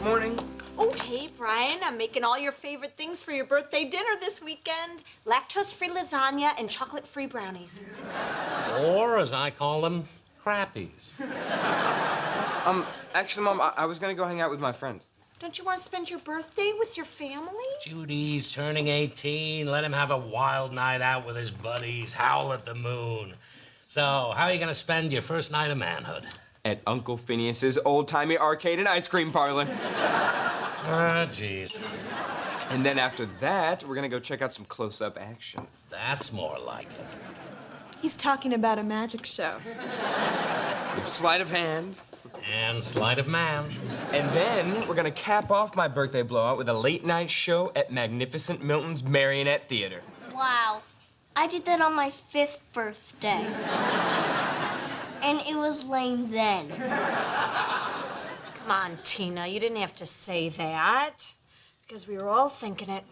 Morning. Oh, hey, Brian. I'm making all your favorite things for your birthday dinner this weekend. Lactose-free lasagna and chocolate-free brownies. Or, as I call them, crappies. Actually, Mom, I was gonna go hang out with my friends. Don't you want to spend your birthday with your family? Judy's turning 18. Let him have a wild night out with his buddies, howl at the moon. So, how are you gonna spend your first night of manhood? At Uncle Phineas's old-timey arcade and ice cream parlor. Ah, jeez. And then after that, we're gonna go check out some close-up action. That's more like it. He's talking about a magic show. Sleight of hand. And sleight of man. And then we're gonna cap off my birthday blowout with a late-night show at Magnificent Milton's Marionette Theater. Wow. I did that on my 5th birthday. And it was lame then. Come on, Tina. You didn't have to say that. Because we were all thinking it.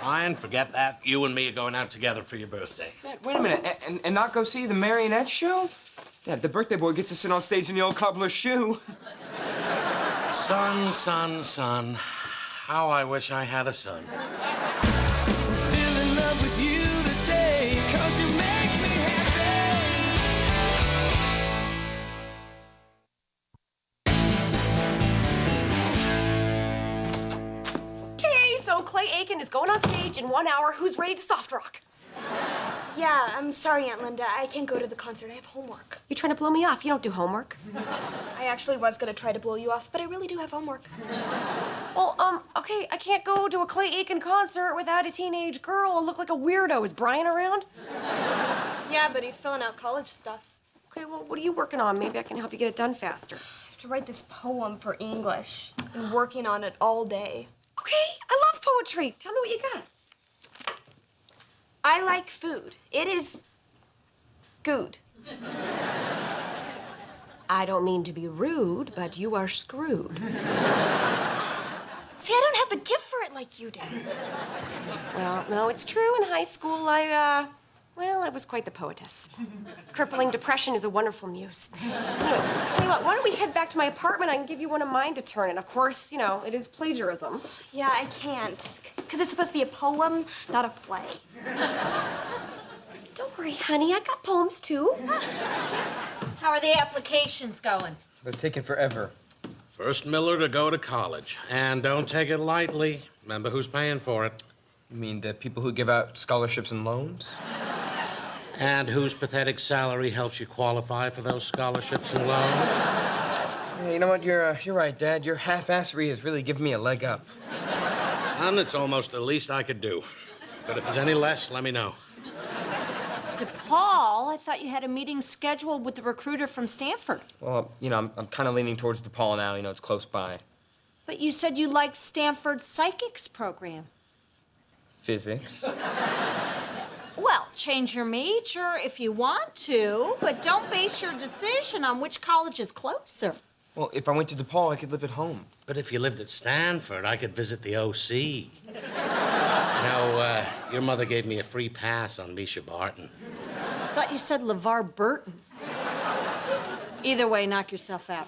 Ryan, forget that. You and me are going out together for your birthday. Dad, wait a minute. And not go see the marionette show? Dad, the birthday boy gets to sit on stage in the old cobbler's shoe. Son, son, son. How I wish I had a son. I'm still in love with you today, 'cause you make me happy. Okay, so Clay Aiken is going on stage in 1 hour. Who's ready to soft rock? Yeah, I'm sorry, Aunt Linda. I can't go to the concert. I have homework. You're trying to blow me off. You don't do homework. I actually was gonna try to blow you off, but I really do have homework. Well, okay, I can't go to a Clay Aiken concert without a teenage girl. I'll look like a weirdo. Is Brian around? Yeah, but he's filling out college stuff. Okay, well, what are you working on? Maybe I can help you get it done faster. I have to write this poem for English. Been working on it all day. Okay, I love poetry. Tell me what you got. I like food. It is good. I don't mean to be rude, but you are screwed. See, I don't have a gift for it like you do. Well, no, it's true. In high school, I was quite the poetess. Crippling depression is a wonderful muse. Anyway, tell you what, why don't we head back to my apartment? I can give you one of mine to turn in. Of course, you know, it is plagiarism. Yeah, I can't. Because it's supposed to be a poem, not a play. Don't worry, honey. I got poems, too. How are the applications going? They're taking forever. First Miller to go to college. And don't take it lightly. Remember who's paying for it. You mean the people who give out scholarships and loans? And whose pathetic salary helps you qualify for those scholarships and loans? Yeah, you know what? You're right, Dad. Your half-assery has really given me a leg up. Son, it's almost the least I could do. But if there's any less, let me know. DePaul, I thought you had a meeting scheduled with the recruiter from Stanford. Well, you know, I'm kind of leaning towards DePaul now. You know, it's close by. But you said you liked Stanford's psychics program. Physics. Well, change your major if you want to, but don't base your decision on which college is closer. Well, if I went to DePaul, I could live at home. But if you lived at Stanford, I could visit the OC. You know, your mother gave me a free pass on Misha Barton. I thought you said LeVar Burton. Either way, knock yourself out.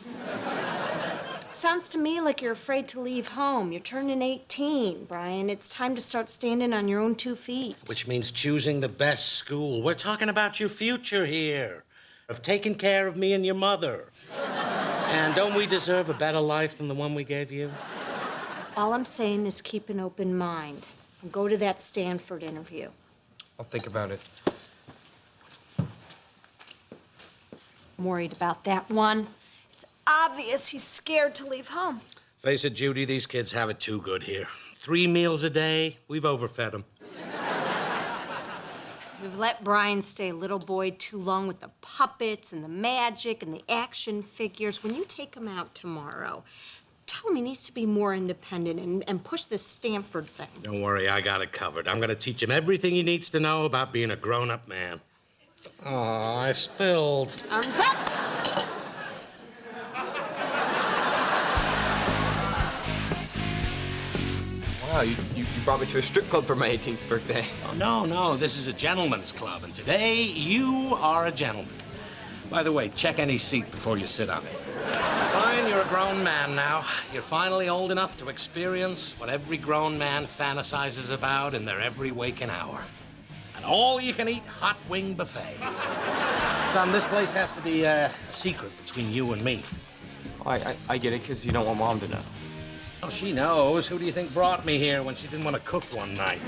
Sounds to me like you're afraid to leave home. You're turning 18, Brian. It's time to start standing on your own 2 feet. Which means choosing the best school. We're talking about your future here, of taking care of me and your mother. And don't we deserve a better life than the one we gave you? All I'm saying is keep an open mind and go to that Stanford interview. I'll think about it. I'm worried about that one. It's obvious he's scared to leave home. Face it, Judy, these kids have it too good here. 3 meals a day, we've overfed them. We've let Brian stay little boy too long with the puppets and the magic and the action figures. When you take him out tomorrow, tell him he needs to be more independent and push this Stanford thing. Don't worry, I got it covered. I'm gonna teach him everything he needs to know about being a grown-up man. Oh, I spilled. Arms up! Wow, you brought me to a strip club for my 18th birthday. Oh, no, this is a gentleman's club, and today you are a gentleman. By the way, check any seat before you sit on it. Brian, you're a grown man now. You're finally old enough to experience what every grown man fantasizes about in their every waking hour. An all-you-can-eat hot wing buffet. Son, this place has to be a secret between you and me. I get it, because you don't want Mom to know. Oh, she knows. Who do you think brought me here when she didn't want to cook one night?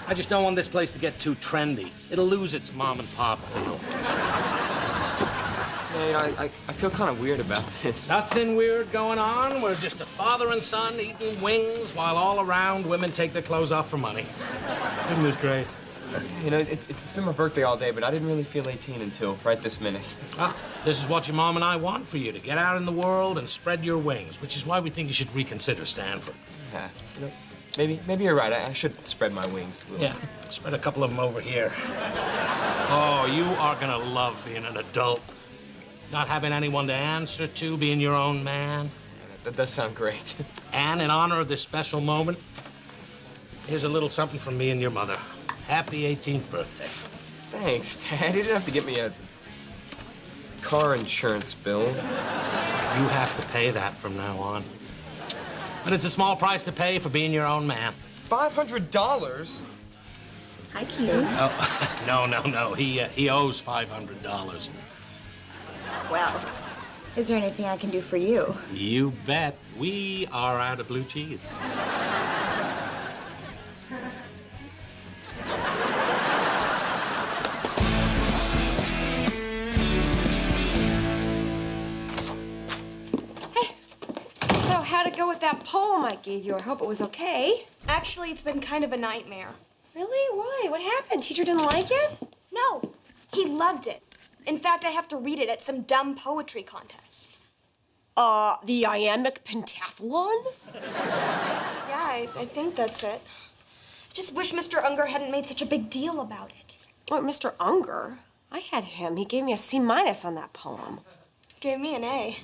I just don't want this place to get too trendy. It'll lose its mom and pop feel. Yeah, I feel kind of weird about this. Nothing weird going on. We're just a father and son eating wings while all around women take their clothes off for money. Isn't this great? You know, it's been my birthday all day, but I didn't really feel 18 until right this minute. Ah, this is what your mom and I want for you, to get out in the world and spread your wings, which is why we think you should reconsider Stanford. Yeah, you know, maybe you're right. I should spread my wings a little. Yeah, spread a couple of them over here. Oh, you are gonna love being an adult. Not having anyone to answer to, being your own man. Yeah, that does sound great. And in honor of this special moment, here's a little something from me and your mother. Happy 18th birthday. Thanks, Dad. You didn't have to get me a car insurance bill. You have to pay that from now on. But it's a small price to pay for being your own man. $500? Hi, Q. Oh, no. He owes $500. Well, is there anything I can do for you? You bet. We are out of blue cheese. So how'd it go with that poem I gave you? I hope it was okay. Actually, it's been kind of a nightmare. Really? Why? What happened? Teacher didn't like it? No, he loved it. In fact, I have to read it at some dumb poetry contest. The iambic pentathlon? Yeah, I think that's it. I just wish Mr. Unger hadn't made such a big deal about it. What, Mr. Unger? I had him. He gave me a C- on that poem. Gave me an A.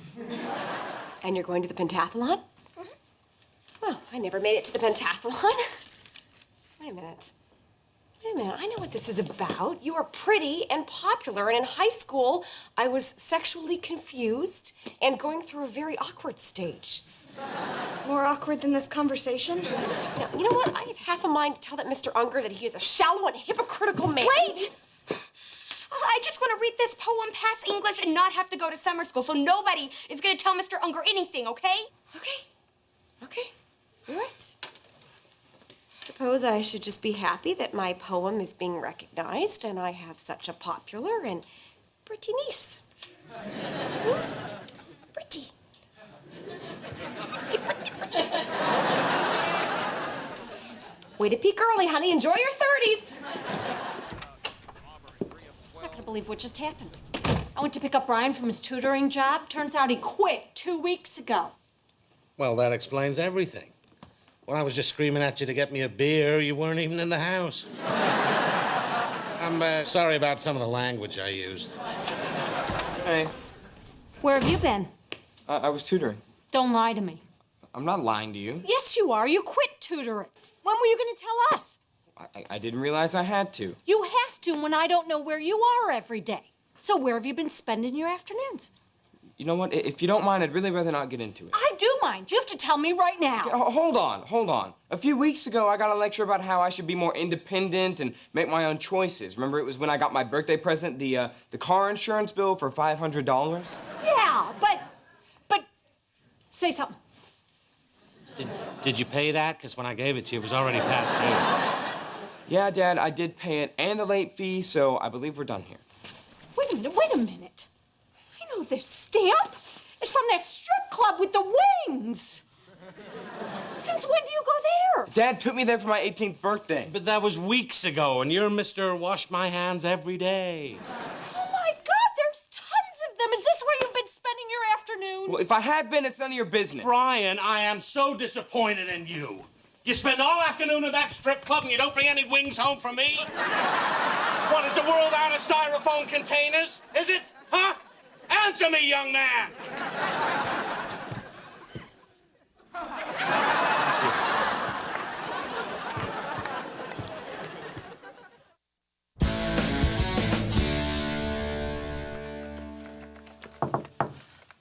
And you're going to the pentathlon? Mhm. Well, I never made it to the pentathlon. Wait a minute. I know what this is about. You are pretty and popular, and in high school, I was sexually confused and going through a very awkward stage. More awkward than this conversation? Now, you know what? I have half a mind to tell that Mr. Unger that he is a shallow and hypocritical man. Wait! I just want to read this poem, pass English, and not have to go to summer school, so nobody is going to tell Mr. Unger anything, okay? Okay. You're right. Suppose I should just be happy that my poem is being recognized and I have such a popular and pretty niece. Pretty. Way to peak early, honey. Enjoy your 30s. I'm not gonna believe what just happened. I went to pick up Brian from his tutoring job. Turns out he quit 2 weeks ago. Well, that explains everything. When I was just screaming at you to get me a beer, you weren't even in the house. I'm sorry about some of the language I used. Hey, Where have you been? I was tutoring. Don't lie to me. I'm not lying to you. Yes, you are. You quit tutoring. When were you gonna tell us? I didn't realize I had to. You have to when I don't know where you are every day. So where have you been spending your afternoons? You know what? If you don't mind, I'd really rather not get into it. I do mind. You have to tell me right now. Hold on. A few weeks ago, I got a lecture about how I should be more independent and make my own choices. Remember, it was when I got my birthday present, the car insurance bill for $500? Yeah, but say something. Did you pay that? Because when I gave it to you, it was already past due. Yeah, Dad, I did pay it and the late fee, so I believe we're done here. Wait a minute. I know this stamp. It's from that strip club with the wings. Since when do you go there? Dad took me there for my 18th birthday. But that was weeks ago, and you're Mr. Wash My Hands every day. Oh my God, there's tons of them. Is this where you've been spending your afternoons? Well, if I had been, it's none of your business. Brian, I am so disappointed in you. You spend all afternoon at that strip club and you don't bring any wings home for me? What, is the world out of styrofoam containers? Is it? Huh? Answer me, young man!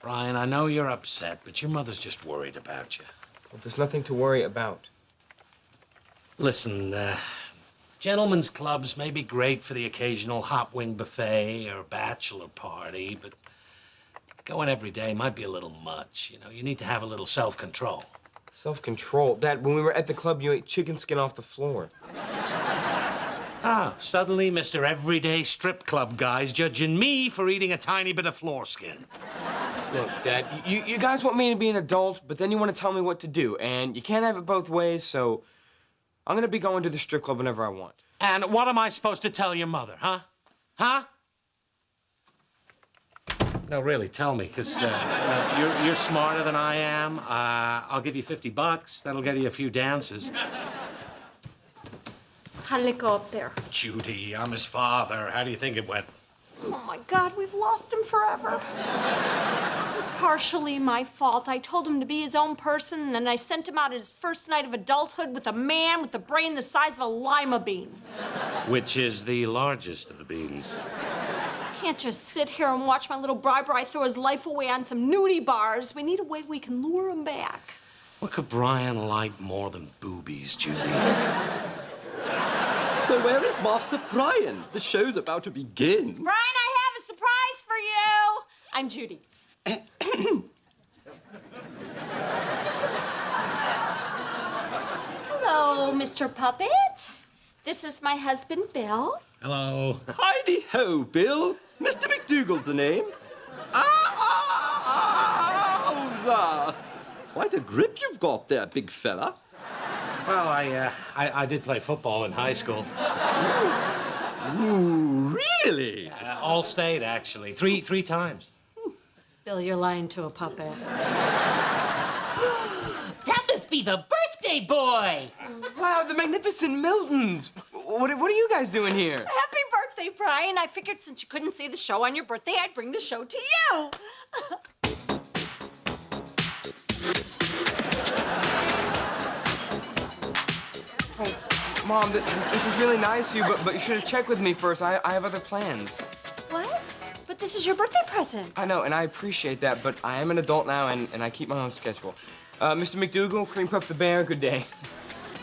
Brian, I know you're upset, but your mother's just worried about you. Well, there's nothing to worry about. Listen, gentlemen's clubs may be great for the occasional hot wing buffet or bachelor party, but going every day might be a little much. You know, you need to have a little self-control. Self-control? Dad, when we were at the club, you ate chicken skin off the floor. Ah, suddenly Mr. Everyday Strip Club guy's judging me for eating a tiny bit of floor skin. Look, Dad, you guys want me to be an adult, but then you want to tell me what to do, and you can't have it both ways, so I'm gonna be going to the strip club whenever I want. And what am I supposed to tell your mother, huh? Huh? No, really, tell me, because you're smarter than I am. I'll give you $50. That'll get you a few dances. How did it go up there? Judy, I'm his father. How do you think it went? Oh, my God, we've lost him forever. This is partially my fault. I told him to be his own person, and then I sent him out at his first night of adulthood with a man with a brain the size of a lima bean. Which is the largest of the beans? I can't just sit here and watch my little bri throw his life away on some nudie bars. We need a way we can lure him back. What could Brian like more than boobies, Judy? So where is Master Brian? The show's about to begin. Brian, I have a surprise for you. I'm Judy. Hello, Mr. Puppet. This is my husband, Bill. Hello. Heidi ho, Bill. Mr. McDougal's the name. Quite a grip you've got there, big fella. Well, I did play football in high school. Ooh, really? All state, actually. Three times. Bill, you're lying to a puppet. That must be the birthday boy! Wow, the magnificent Miltons! What are you guys doing here? Happy birthday, Brian. I figured since you couldn't see the show on your birthday, I'd bring the show to you. Hey, Mom, this is really nice of you, but you should have checked with me first. I have other plans. What? But this is your birthday present. I know, and I appreciate that, but I am an adult now, and I keep my own schedule. Mr. McDougal, Cream Puff the Bear, good day.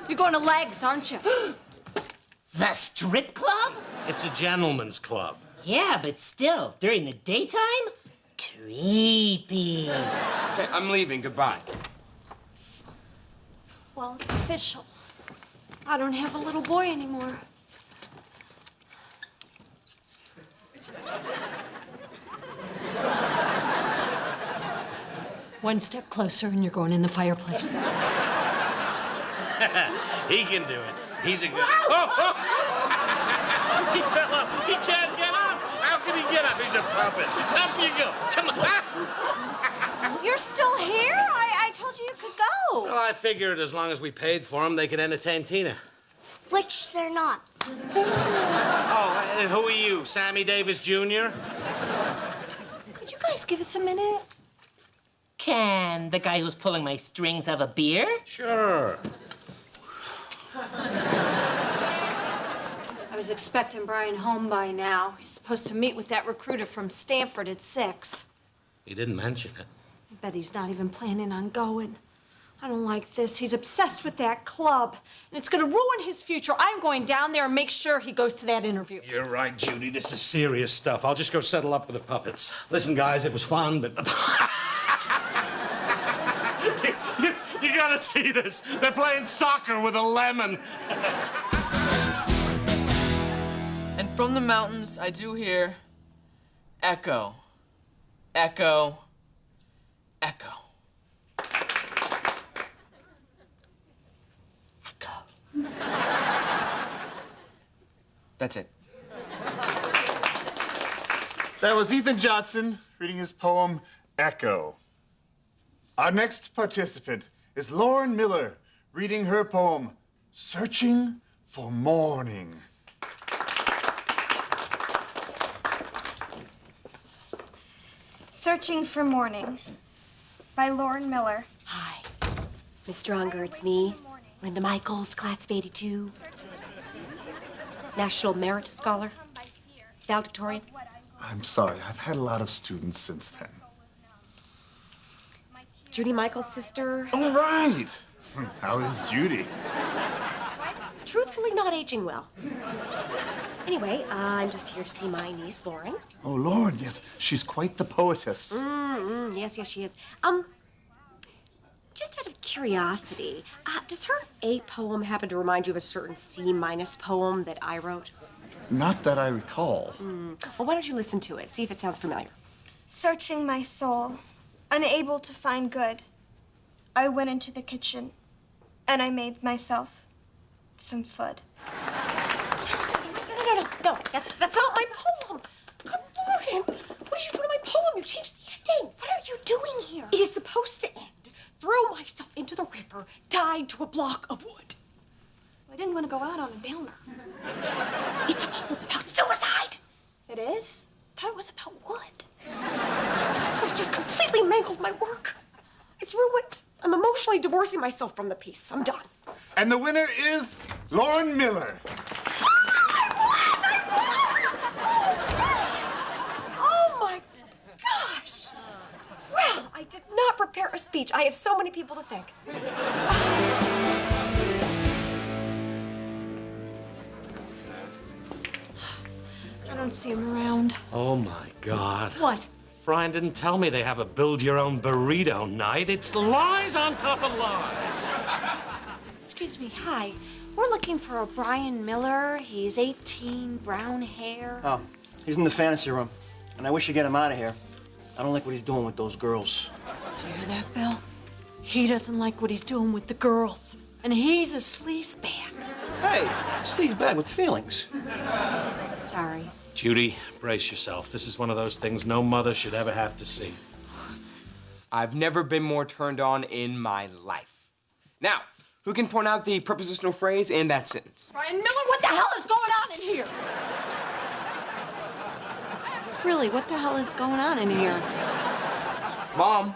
You're going to Legs, aren't you? The strip club? It's a gentleman's club. Yeah, but still, during the daytime? Creepy. Okay, I'm leaving. Goodbye. Well, it's official. I don't have a little boy anymore. One step closer and you're going in the fireplace. He can do it. He's a good... Oh! He fell up. He can't get up. How can he get up? He's a puppet. Up you go. Come on. You're still here? I told you you could go. Well, I figured as long as we paid for him, they could entertain Tina. Which they're not. Oh, and who are you, Sammy Davis Jr.? Could you guys give us a minute? Can the guy who's pulling my strings have a beer? Sure. I was expecting Brian home by now. He's supposed to meet with that recruiter from Stanford at 6. He didn't mention it. I bet he's not even planning on going. I don't like this. He's obsessed with that club, and it's gonna ruin his future. I'm going down there and make sure he goes to that interview. You're right, Judy. This is serious stuff. I'll just go settle up with the puppets. Listen, guys, it was fun, but... you gotta see this. They're playing soccer with a lemon. And from the mountains, I do hear echo, echo, echo. That's it. That was Ethan Johnson reading his poem, Echo. Our next participant is Lauren Miller reading her poem, Searching for Morning. Searching for Morning by Lauren Miller. Hi, Mr. Unger, it's me, Linda Michaels, class of '82. National Merit Scholar, valedictorian. I'm sorry, I've had a lot of students since then. Judy Michaels' sister. All right. How is Judy? Truthfully, not aging well. Anyway, I'm just here to see my niece, Lauren. Oh, Lauren, yes. She's quite the poetess. Yes, she is. Just out of curiosity, does her A poem happen to remind you of a certain C- poem that I wrote? Not that I recall. Well, why don't you listen to it? See if it sounds familiar. Searching my soul, unable to find good, I went into the kitchen and I made myself some food. No, that's not my poem. Good Lauren, what did you do to my poem? You changed the ending. What are you doing here? It is supposed to end. Threw myself into the river, died to a block of wood. I didn't want to go out on a downer. It's a poem about suicide. It is? I thought it was about wood. You've just completely mangled my work. It's ruined. I'm emotionally divorcing myself from the piece. I'm done. And the winner is Lauren Miller. Oh my gosh! Well, I did not prepare a speech. I have so many people to thank. I don't see him around. Oh, my God. What? Brian didn't tell me they have a build-your-own burrito night. It's lies on top of lies. Excuse me, hi. We're looking for a Brian Miller. He's 18, brown hair. Oh, he's in the fantasy room. And I wish you'd get him out of here. I don't like what he's doing with those girls. Did you hear that, Bill? He doesn't like what he's doing with the girls. And he's a sleazebag. Hey, sleazebag with feelings. Sorry. Judy, brace yourself. This is one of those things no mother should ever have to see. I've never been more turned on in my life. Now, who can point out the prepositional phrase in that sentence? Brian Miller, what the hell is going on in here? Really, what the hell is going on in here? Mom.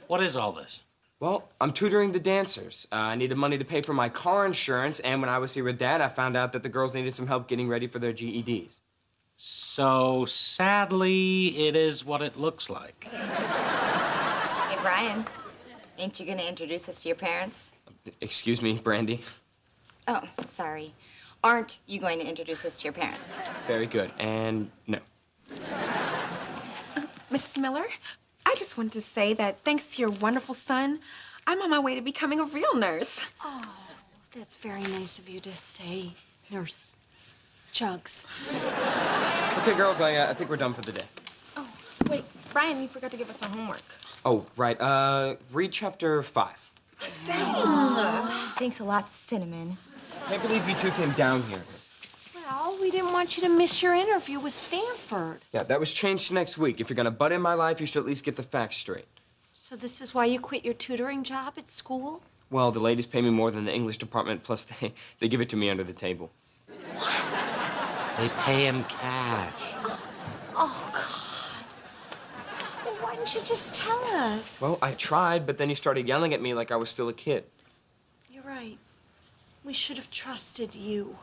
What is all this? Well, I'm tutoring the dancers. I needed money to pay for my car insurance, and when I was here with Dad, I found out that the girls needed some help getting ready for their GEDs. So, sadly, it is what it looks like. Hey, Brian, ain't you gonna introduce us to your parents? Excuse me, Brandy. Oh, sorry. Aren't you going to introduce us to your parents? Very good, and no. Mrs. Miller, I just wanted to say that thanks to your wonderful son, I'm on my way to becoming a real nurse. Oh, that's very nice of you to say, Nurse Chugs. Okay, girls, I think we're done for the day. Oh, wait, Brian, you forgot to give us our homework. Oh, right. Read chapter 5. Thanks a lot, Cinnamon. Can't believe you two came down here. Well, we didn't want you to miss your interview with Stanford. Yeah, that was changed to next week. If you're gonna butt in my life, you should at least get the facts straight. So this is why you quit your tutoring job at school? Well, the ladies pay me more than the English department, plus they give it to me under the table. They pay him cash. Oh, God. Well, why didn't you just tell us? Well, I tried, but then you started yelling at me like I was still a kid. You're right. We should have trusted you.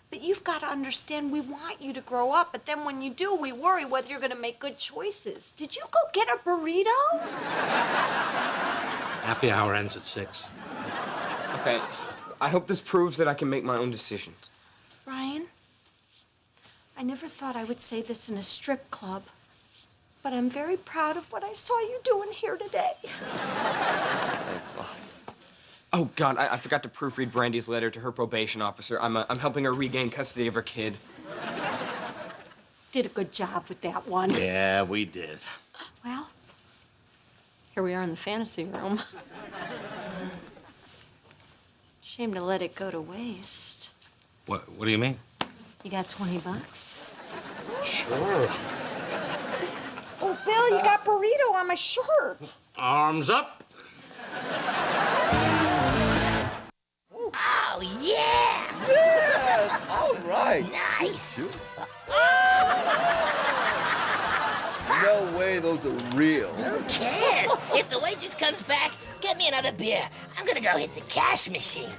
But you've got to understand, we want you to grow up, but then when you do, we worry whether you're going to make good choices. Did you go get a burrito? Happy hour ends at 6. Okay, I hope this proves that I can make my own decisions. Ryan, I never thought I would say this in a strip club, but I'm very proud of what I saw you doing here today. Thanks, Mom. Oh, God, I forgot to proofread Brandy's letter to her probation officer. I'm helping her regain custody of her kid. Did a good job with that one. Yeah, we did. Well, here we are in the fantasy room. Shame to let it go to waste. What do you mean? You got $20? Sure. Oh, Bill, you got burrito on my shirt. Arms up. Oh, yeah! Yes! All right. Nice! No way those are real. Who cares? If the waitress comes back, get me another beer. I'm gonna go hit the cash machine.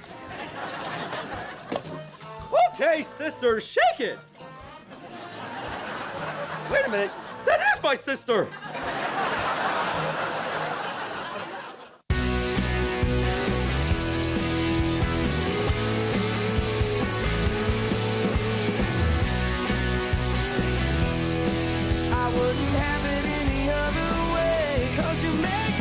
Okay, sister, shake it! Wait a minute, that is my sister! wouldn't have it any other way. 'Cause you make